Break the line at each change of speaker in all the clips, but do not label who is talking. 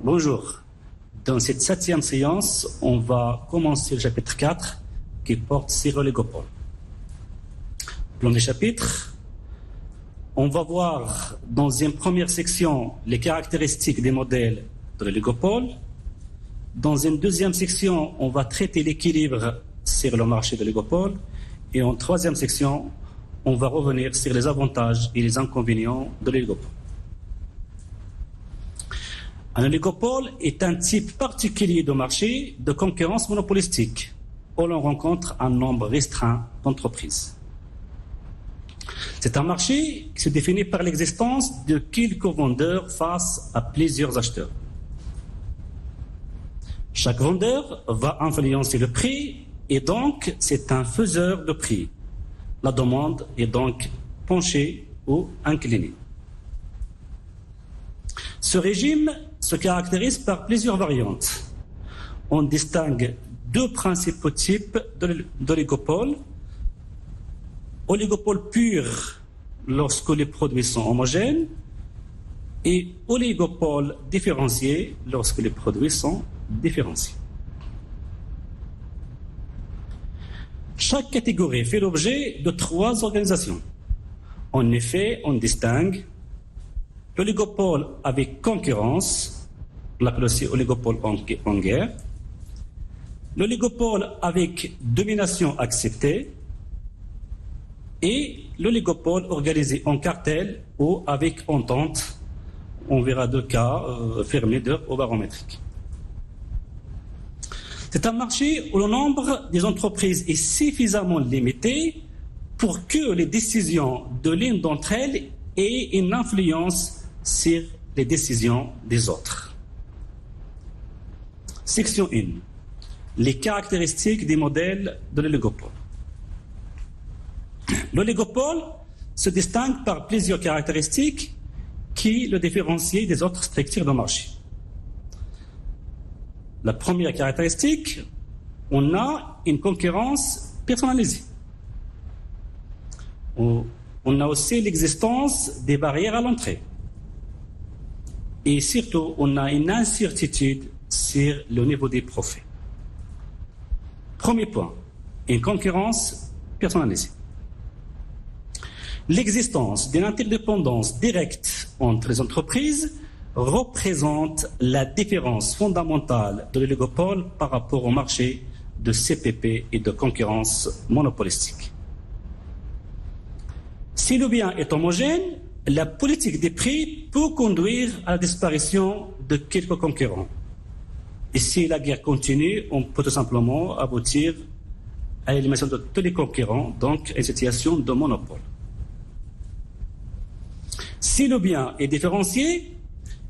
Bonjour. Dans cette 7e séance, on va commencer le chapitre 4 qui porte sur l'oligopole. Plan des chapitres, on va voir dans une première section les caractéristiques des modèles de l'oligopole. Dans une deuxième section, on va traiter l'équilibre sur le marché de l'oligopole. Et en troisième section, on va revenir sur les avantages et les inconvénients de l'oligopole. Un oligopole est un type particulier de marché de concurrence monopolistique où l'on rencontre un nombre restreint d'entreprises. C'est un marché qui se définit par l'existence de quelques vendeurs face à plusieurs acheteurs. Chaque vendeur va influencer le prix et donc c'est un faiseur de prix. La demande est donc penchée ou inclinée. Ce régime se caractérise par plusieurs variantes. On distingue deux principaux types d'oligopole. Oligopole pur lorsque les produits sont homogènes et oligopole différencié lorsque les produits sont différenciés. Chaque catégorie fait l'objet de 3 organisations. En effet, on distingue l'oligopole avec concurrence, on l'appelle aussi oligopole en guerre, l'oligopole avec domination acceptée et l'oligopole organisé en cartel ou avec entente. On verra 2 cas fermés ou barométriques. C'est un marché où le nombre des entreprises est suffisamment limité pour que les décisions de l'une d'entre elles aient une influence sur les décisions des autres. Section 1. Les caractéristiques des modèles de l'oligopole. L'oligopole se distingue par plusieurs caractéristiques qui le différencient des autres structures de marché. La première caractéristique, on a une concurrence personnalisée. On a aussi l'existence des barrières à l'entrée. Et surtout, on a une incertitude sur le niveau des profits. Premier point, une concurrence personnalisée. L'existence d'une interdépendance directe entre les entreprises représente la différence fondamentale de l'oligopole par rapport au marché de CPP et de concurrence monopolistique. Si le bien est homogène, la politique des prix peut conduire à la disparition de quelques concurrents. Et si la guerre continue, on peut tout simplement aboutir à l'élimination de tous les concurrents, donc à une situation de monopole. Si le bien est différencié,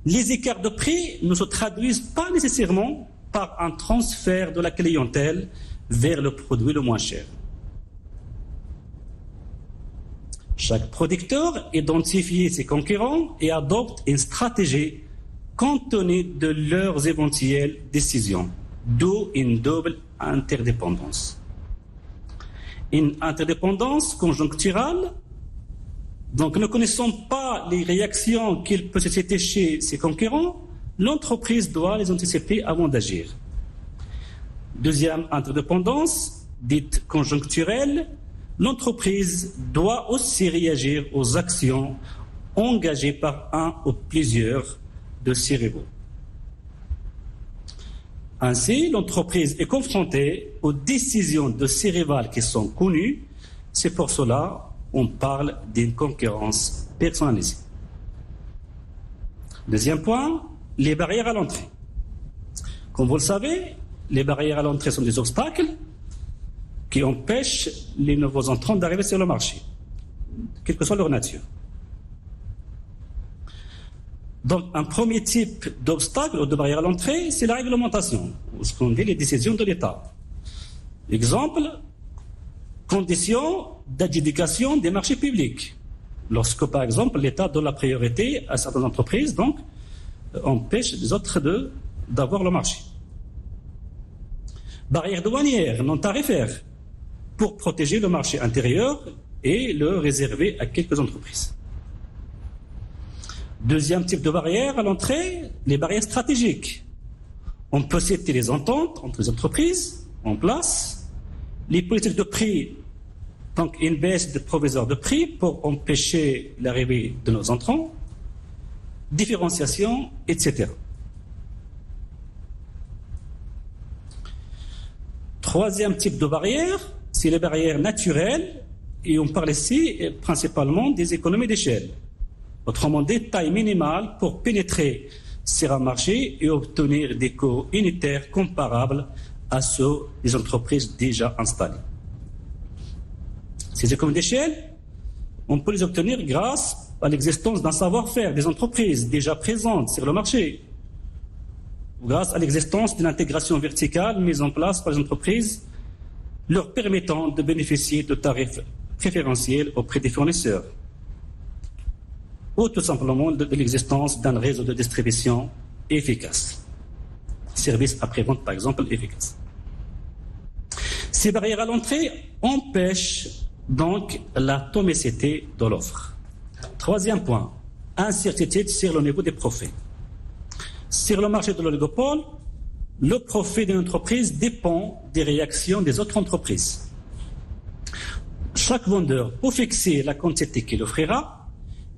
les écarts de prix ne se traduisent pas nécessairement par un transfert de la clientèle vers le produit le moins cher. Chaque producteur identifie ses concurrents et adopte une stratégie compte tenu de leurs éventuelles décisions, d'où une double interdépendance. Une interdépendance conjoncturelle, donc ne connaissant pas les réactions qu'il peut susciter chez ses concurrents, l'entreprise doit les anticiper avant d'agir. Deuxième interdépendance, dite conjoncturelle, l'entreprise doit aussi réagir aux actions engagées par un ou plusieurs de ses rivaux. Ainsi, l'entreprise est confrontée aux décisions de ses rivales qui sont connues. C'est pour cela qu'on parle d'une concurrence personnalisée. Deuxième point, les barrières à l'entrée. Comme vous le savez, les barrières à l'entrée sont des obstacles qui empêchent les nouveaux entrants d'arriver sur le marché, quelle que soit leur nature. Donc, un premier type d'obstacle ou de barrière à l'entrée, c'est la réglementation, ou ce qu'on dit les décisions de l'État. Exemple, conditions d'adjudication des marchés publics. Lorsque, par exemple, l'État donne la priorité à certaines entreprises, donc, empêche les autres d'avoir le marché. Barrières douanières non tarifaires pour protéger le marché intérieur et le réserver à quelques entreprises. Deuxième type de barrière à l'entrée, les barrières stratégiques. On peut citer les ententes entre les entreprises en place, les politiques de prix, donc une baisse de provisoire de prix pour empêcher l'arrivée de nos entrants, différenciation, etc. Troisième type de barrière, c'est les barrières naturelles, et on parle ici principalement des économies d'échelle. Autrement dit, taille minimale pour pénétrer sur un marché et obtenir des coûts unitaires comparables à ceux des entreprises déjà installées. Ces économies d'échelle, on peut les obtenir grâce à l'existence d'un savoir-faire des entreprises déjà présentes sur le marché, grâce à l'existence d'une intégration verticale mise en place par les entreprises, leur permettant de bénéficier de tarifs préférentiels auprès des fournisseurs, ou tout simplement de l'existence d'un réseau de distribution efficace, service après-vente par exemple efficace. Ces barrières à l'entrée empêchent donc l'atomicité de l'offre. Troisième point, incertitude sur le niveau des profits. Sur le marché de l'oligopole, le profit d'une entreprise dépend des réactions des autres entreprises. Chaque vendeur peut fixer la quantité qu'il offrira,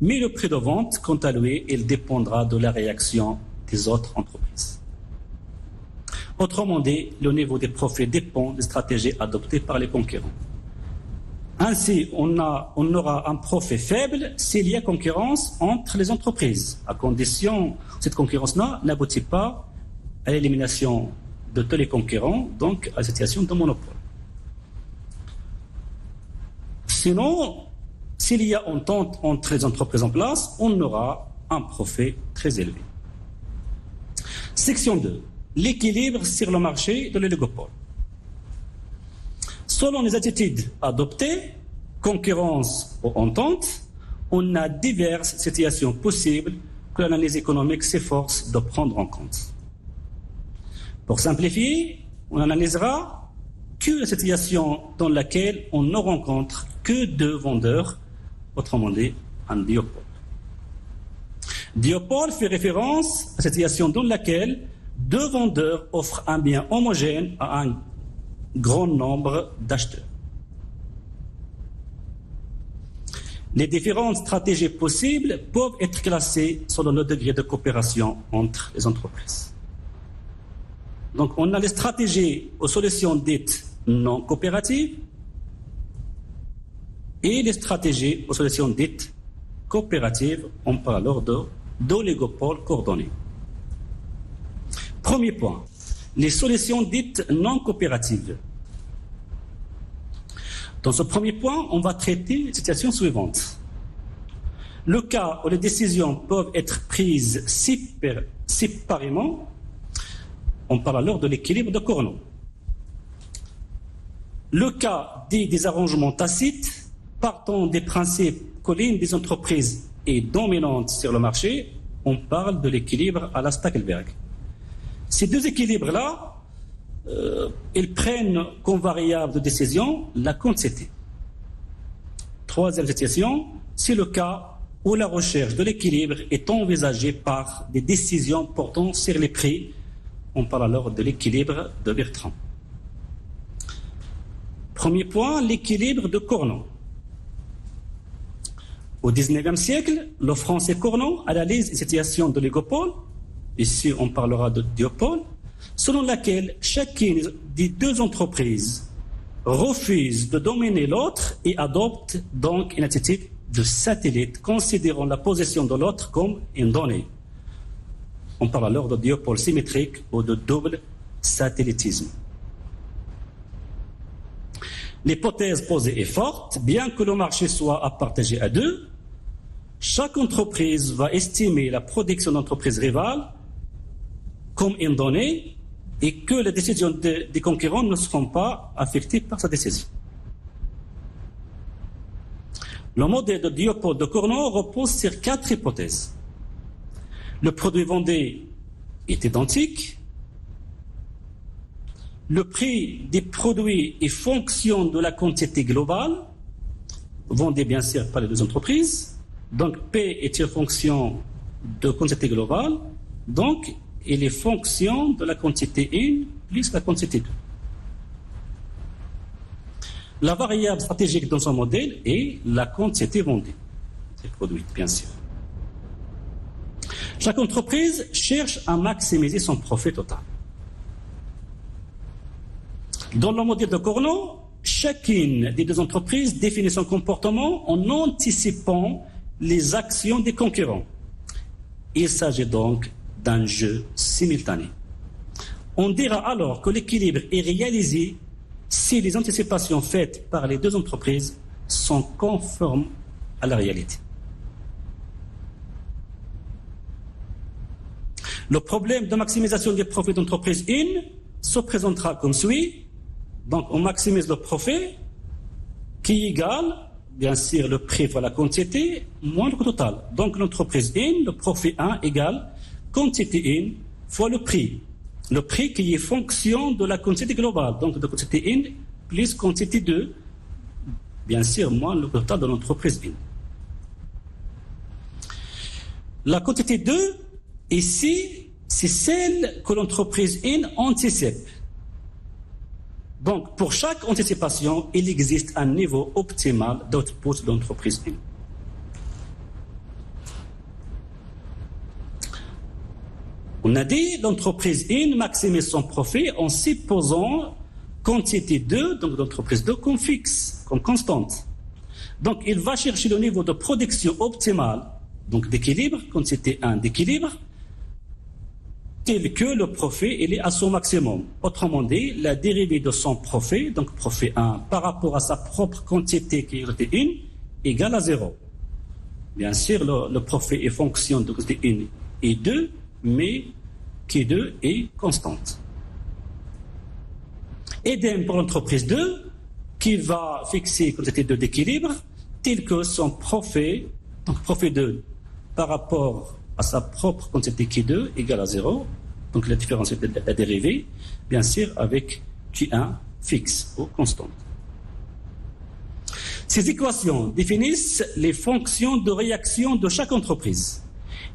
mais le prix de vente, quant à lui, il dépendra de la réaction des autres entreprises. Autrement dit, le niveau des profits dépend des stratégies adoptées par les concurrents. Ainsi, on aura un profit faible s'il y a concurrence entre les entreprises, à condition que cette concurrence-là n'aboutit pas à l'élimination de tous les concurrents, donc à la situation de monopole. Sinon, s'il y a entente entre les entreprises en place, on aura un profit très élevé. Section 2. L'équilibre sur le marché de l'oligopole. Selon les attitudes adoptées, concurrence ou entente, on a diverses situations possibles que l'analyse économique s'efforce de prendre en compte. Pour simplifier, on analysera que la situation dans laquelle on ne rencontre que deux vendeurs, autrement dit, un duopole. Duopole fait référence à la situation dans laquelle deux vendeurs offrent un bien homogène à un grand nombre d'acheteurs. Les différentes stratégies possibles peuvent être classées selon le degré de coopération entre les entreprises. Donc, on a les stratégies aux solutions dites non coopératives et les stratégies aux solutions dites coopératives. On parle alors d'oligopole coordonné. Premier point, les solutions dites non coopératives. Dans ce premier point, on va traiter la situation suivante. Le cas où les décisions peuvent être prises séparément, on parle alors de l'équilibre de Cournot. Le cas dit des arrangements tacites, partant des principes que l'une des entreprises est dominante sur le marché, on parle de l'équilibre à la Stackelberg. Ces deux équilibres-là, ils prennent comme variable de décision la quantité. Troisième situation, c'est le cas où la recherche de l'équilibre est envisagée par des décisions portant sur les prix. On parle alors de l'équilibre de Bertrand. Premier point, l'équilibre de Cournot. Au XIXe siècle, le français Cournot analyse une situation de l'oligopole, ici on parlera de duopole, selon laquelle chacune des deux entreprises refuse de dominer l'autre et adopte donc une attitude de satellite, considérant la position de l'autre comme une donnée. On parle alors de duopole symétrique ou de double satellitisme. L'hypothèse posée est forte, bien que le marché soit à partager à deux, chaque entreprise va estimer la production d'entreprises rivales comme une donnée et que les décisions des concurrents ne seront pas affectées par sa décision. Le modèle de duopole de Cournot repose sur 4 hypothèses. Le produit vendu est identique. Le prix des produits est fonction de la quantité globale, vendue bien sûr par les deux entreprises. Donc P est une fonction de quantité globale, donc il est fonction de la quantité 1 plus la quantité 2. La variable stratégique dans son modèle est la quantité vendue et produite, bien sûr. Chaque entreprise cherche à maximiser son profit total. Dans le modèle de Cournot, chacune des deux entreprises définit son comportement en anticipant les actions des concurrents. Il s'agit donc d'un jeu simultané. On dira alors que l'équilibre est réalisé si les anticipations faites par les deux entreprises sont conformes à la réalité. Le problème de maximisation des profits d'entreprise 1 se présentera comme suit. Donc, on maximise le profit qui égale, bien sûr, le prix fois la quantité moins le coût total. Donc, l'entreprise 1, le profit 1 égale quantité 1 fois le prix. Le prix qui est fonction de la quantité globale, donc de quantité 1 plus quantité 2, bien sûr, moins le coût total de l'entreprise 1. La quantité 2, ici, c'est celle que l'entreprise 1 anticipe. Donc, pour chaque anticipation, il existe un niveau optimal d'output de l'entreprise 1. On a dit l'entreprise 1 maximise son profit en supposant quantité 2, donc l'entreprise 2, comme fixe, comme constante. Donc, il va chercher le niveau de production optimale, donc d'équilibre, quantité 1 d'équilibre, tel que le profit il est à son maximum. Autrement dit, la dérivée de son profit, donc profit 1, par rapport à sa propre quantité qui est 1, égale à 0. Bien sûr, le profit est fonction de quantité 1 et 2, mais qui 2 est constante. Idem pour l'entreprise 2, qui va fixer quantité 2 d'équilibre, tel que son profit, donc profit 2, par rapport à sa propre quantité Q2 égale à 0, donc la différence est de la dérivée, bien sûr, avec Q1 fixe ou constante. Ces équations définissent les fonctions de réaction de chaque entreprise.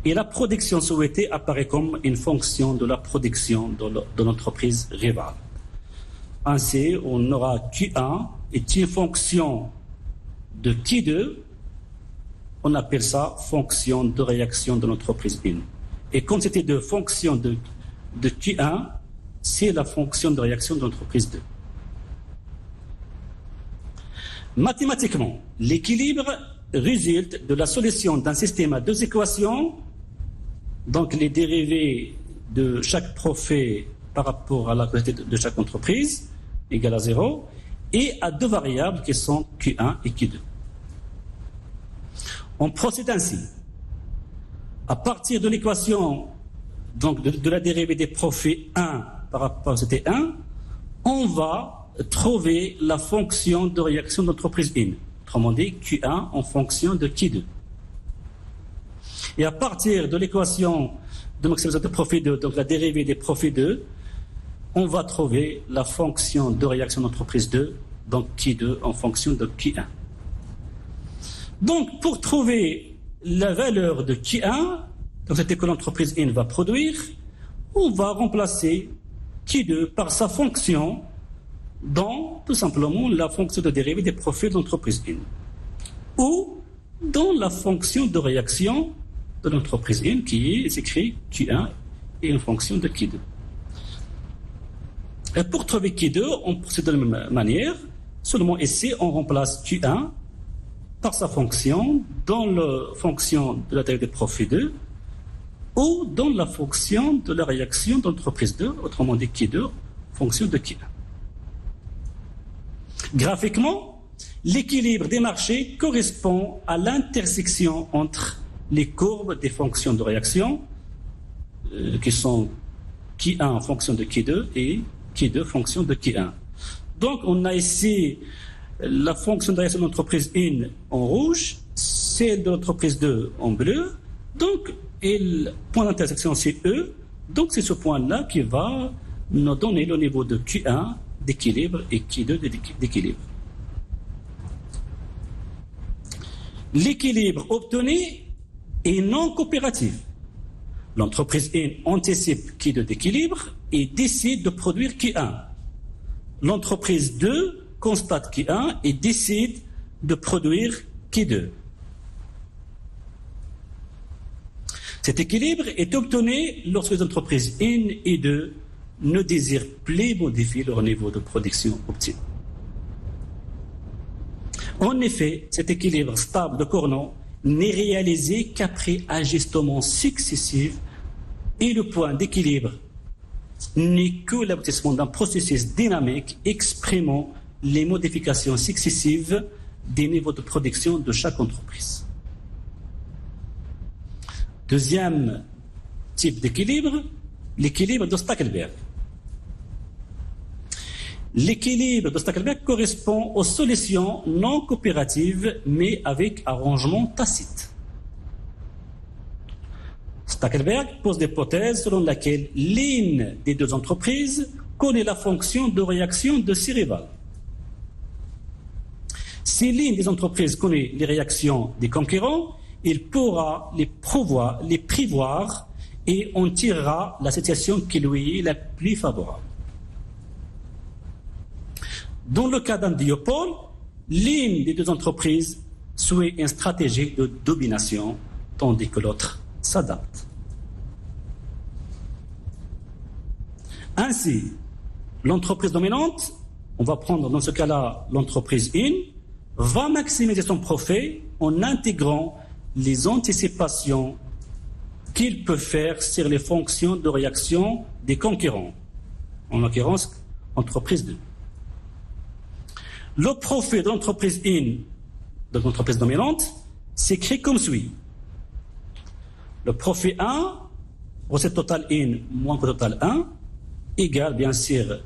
Et la production souhaitée apparaît comme une fonction de la production de l'entreprise rivale. Ainsi, on aura Q1 est une fonction de Q2, on appelle ça fonction de réaction de l'entreprise 1. Et quantité de fonction de Q1, c'est la fonction de réaction de l'entreprise 2. Mathématiquement, l'équilibre résulte de la solution d'un système à deux équations, donc les dérivés de chaque profit par rapport à la quantité de chaque entreprise, égale à 0, et à deux variables qui sont Q1 et Q2. On procède ainsi. À partir de l'équation donc de la dérivée des profits 1 par rapport à c'était 1, on va trouver la fonction de réaction de l'entreprise 1. Autrement dit, Q1 en fonction de Q2. Et à partir de l'équation de maximisation de profit 2, donc la dérivée des profits 2, on va trouver la fonction de réaction de l'entreprise 2, donc Q2 en fonction de Q1. Donc, pour trouver la valeur de Q1, donc c'était que l'entreprise 1 va produire, on va remplacer Q2 par sa fonction dans, tout simplement, la fonction de dérivée des profits de l'entreprise 1. Ou dans la fonction de réaction de l'entreprise 1 qui est écrit Q1 et une fonction de Q2. Et pour trouver Q2, on procède de la même manière, seulement ici, on remplace Q1 par sa fonction dans la fonction de la dérivée des profits 2 ou dans la fonction de la réaction de l'entreprise 2, autrement dit Q2, fonction de Q1. Graphiquement, l'équilibre des marchés correspond à l'intersection entre les courbes des fonctions de réaction qui sont Q1 en fonction de Q2 et Q2 fonction de Q1. Donc on a ici la fonction de réaction de l'entreprise 1 en rouge, celle de l'entreprise 2 en bleu. Donc, le point d'intersection c'est E. Donc c'est ce point-là qui va nous donner le niveau de Q1 d'équilibre et Q2 d'équilibre. L'équilibre obtenu est non coopératif. L'entreprise 1 anticipe Q2 d'équilibre et décide de produire Q1. L'entreprise 2 constate Q1 et décide de produire Q2. Cet équilibre est obtenu lorsque les entreprises 1 et 2 ne désirent plus modifier leur niveau de production optimal. En effet, cet équilibre stable de Cournot n'est réalisé qu'après ajustements successifs et le point d'équilibre n'est que l'aboutissement d'un processus dynamique exprimant les modifications successives des niveaux de production de chaque entreprise. Deuxième type d'équilibre, l'équilibre de Stackelberg. L'équilibre de Stackelberg correspond aux solutions non coopératives mais avec arrangement tacite. Stackelberg pose l'hypothèse selon laquelle l'une des deux entreprises connaît la fonction de réaction de ses rivales. Si l'une des entreprises connaît les réactions des concurrents, il pourra les prévoir et on tirera la situation qui lui est la plus favorable. Dans le cas d'un duopole, l'une des deux entreprises suit une stratégie de domination, tandis que l'autre s'adapte. Ainsi, l'entreprise dominante, on va prendre dans ce cas-là l'entreprise 1, va maximiser son profit en intégrant les anticipations qu'il peut faire sur les fonctions de réaction des concurrents, en l'occurrence, entreprise 2. Le profit de l'entreprise 1, de l'entreprise dominante, s'écrit comme suit. Le profit 1, recette totale 1 moins coût total 1, égale bien sûr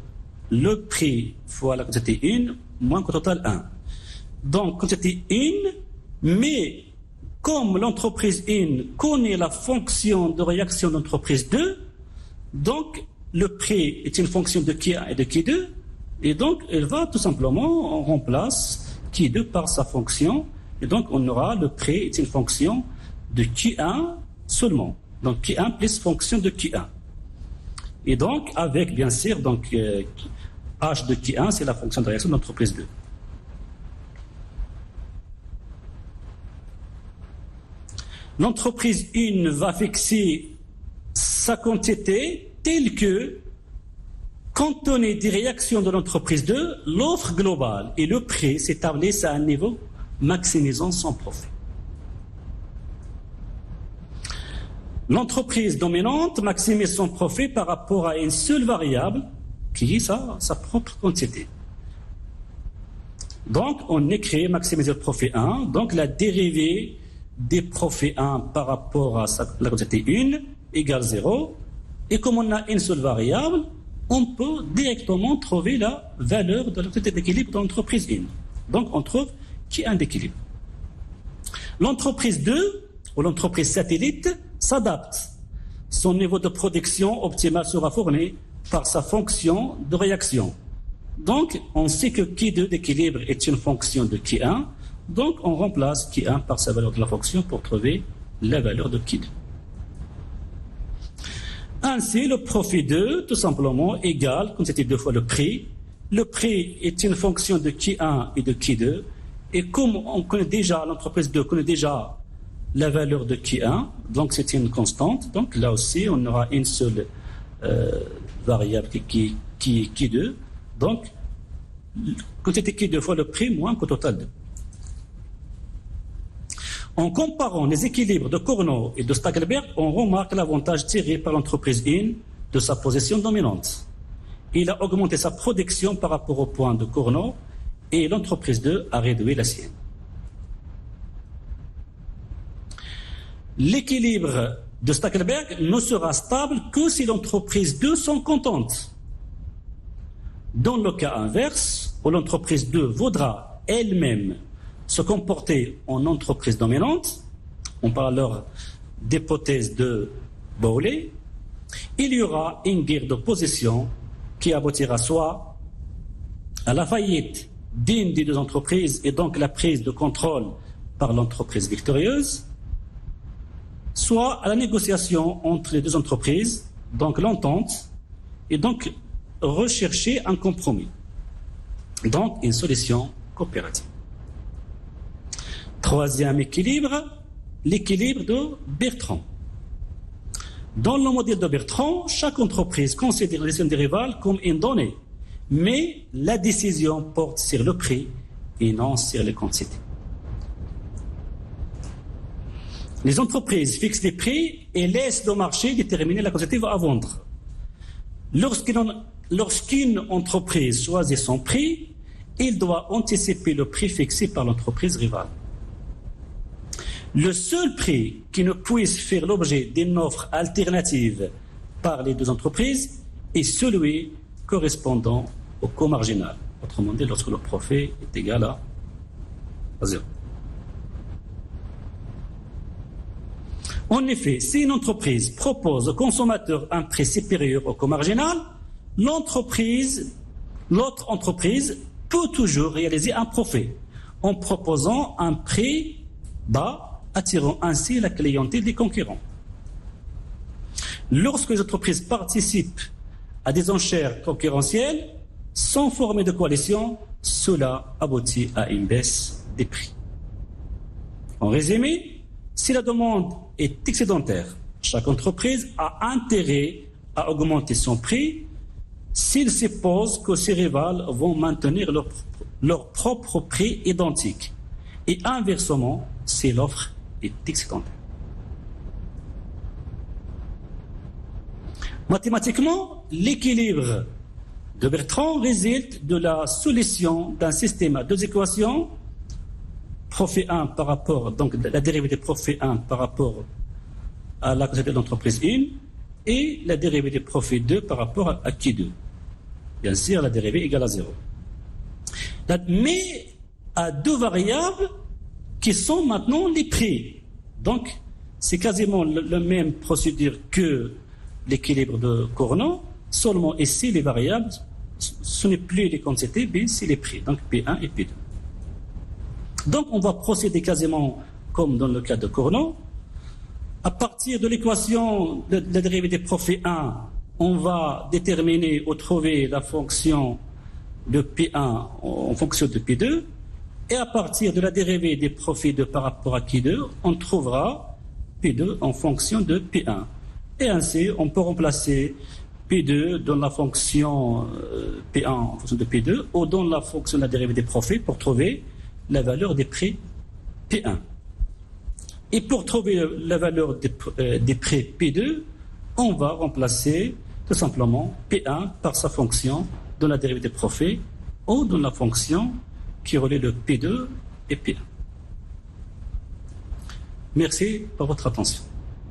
le prix fois la quantité 1 moins coût total 1. Donc, quantité 1, mais comme l'entreprise 1 connaît la fonction de réaction de l'entreprise 2, donc le prix est une fonction de Q1 et de Q2, et donc elle va tout simplement, on remplace Q2 par sa fonction, et donc on aura le prix est une fonction de Q1 seulement. Donc Q1 plus fonction de Q1. Et donc avec bien sûr, donc H de Q1, c'est la fonction de réaction de l'entreprise 2. L'entreprise 1 va fixer sa quantité telle que, compte tenu des réactions de l'entreprise 2, l'offre globale et le prix s'établissent à un niveau maximisant son profit. L'entreprise dominante maximise son profit par rapport à une seule variable qui est sa propre quantité. Donc, on écrit maximiser le profit 1, donc la dérivée des profits 1 par rapport à la quantité 1 égale 0. Et comme on a une seule variable, on peut directement trouver la valeur de la quantité d'équilibre de l'entreprise 1. Donc on trouve Q1 d'équilibre. L'entreprise 2 ou l'entreprise satellite s'adapte. Son niveau de production optimal sera fourni par sa fonction de réaction. Donc on sait que Q2 d'équilibre est une fonction de Q1. Donc, on remplace Q1 par sa valeur de la fonction pour trouver la valeur de Q2. Ainsi, le profit 2, tout simplement, égale, comme c'était 2 fois le prix. Le prix est une fonction de Q1 et de Q2. Et comme on connaît déjà, l'entreprise 2 connaît déjà la valeur de Q1, donc c'est une constante. Donc là aussi, on aura une seule variable qui est Q2. Donc, quantité Q2 fois le prix moins qu'au total 2. En comparant les équilibres de Cournot et de Stackelberg, on remarque l'avantage tiré par l'entreprise 1 de sa position dominante. Il a augmenté sa production par rapport au point de Cournot et l'entreprise 2 a réduit la sienne. L'équilibre de Stackelberg ne sera stable que si l'entreprise 2 sont contentes. Dans le cas inverse, où l'entreprise 2 voudra elle-même se comporter en entreprise dominante, on parle alors d'hypothèse de Bowley, il y aura une guerre de position qui aboutira soit à la faillite d'une des deux entreprises et donc la prise de contrôle par l'entreprise victorieuse, soit à la négociation entre les deux entreprises, donc l'entente, et donc rechercher un compromis, donc une solution coopérative. Troisième équilibre, l'équilibre de Bertrand. Dans le modèle de Bertrand, chaque entreprise considère la décision des rivales comme une donnée, mais la décision porte sur le prix et non sur les quantités. Les entreprises fixent les prix et laissent le marché déterminer la quantité à vendre. Lorsqu'une entreprise choisit son prix, il doit anticiper le prix fixé par l'entreprise rivale. Le seul prix qui ne puisse faire l'objet d'une offre alternative par les deux entreprises est celui correspondant au coût marginal. Autrement dit, lorsque le profit est égal à 0. En effet, si une entreprise propose au consommateur un prix supérieur au coût marginal, l'autre entreprise peut toujours réaliser un profit en proposant un prix bas, attirant ainsi la clientèle des concurrents. Lorsque les entreprises participent à des enchères concurrentielles, sans former de coalition, cela aboutit à une baisse des prix. En résumé, si la demande est excédentaire, chaque entreprise a intérêt à augmenter son prix s'il suppose que ses rivales vont maintenir leur propre prix identique. Et inversement, si l'offre est excédentaire. Mathématiquement, l'équilibre de Bertrand résulte de la solution d'un système à deux équations, profit 1 par rapport, donc la dérivée de profit 1 par rapport à la quantité d'entreprise 1 et la dérivée de profit 2 par rapport à qui 2. Bien sûr, la dérivée égale à 0. Mais à deux variables qui sont maintenant les prix. Donc, c'est quasiment la même procédure que l'équilibre de Cournot, seulement ici, les variables, ce n'est plus les quantités, mais c'est les prix, donc P1 et P2. Donc, on va procéder quasiment comme dans le cas de Cournot. À partir de l'équation de la dérivée des profits 1, on va déterminer ou trouver la fonction de P1 en fonction de P2. Et à partir de la dérivée des profits 2 par rapport à Q2, on trouvera P2 en fonction de P1. Et ainsi, on peut remplacer P2 dans la fonction P1 en fonction de P2 ou dans la fonction de la dérivée des profits pour trouver la valeur des prix P1. Et pour trouver la valeur des prix P2, on va remplacer tout simplement P1 par sa fonction dans la dérivée des profits ou dans la fonction qui relie le P2 et P1. Merci pour votre attention.